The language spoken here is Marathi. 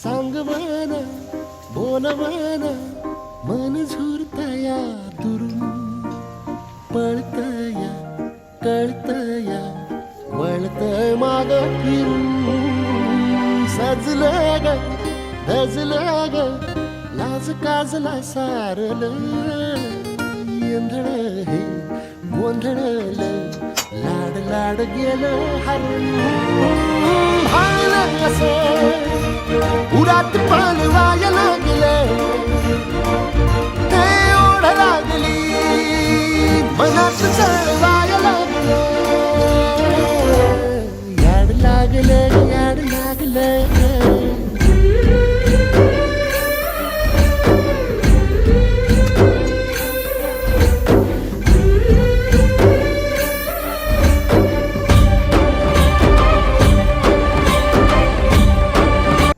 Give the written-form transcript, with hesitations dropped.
सांग मन बोल मन मन झुरतया दुरून पळतया कळतया वळतय माग फिरून सजलं ग धजलं ग लाज काजला सारलं येंधळ हे गोंधळलं लाड लाड गेलं हरून भाळलं कसं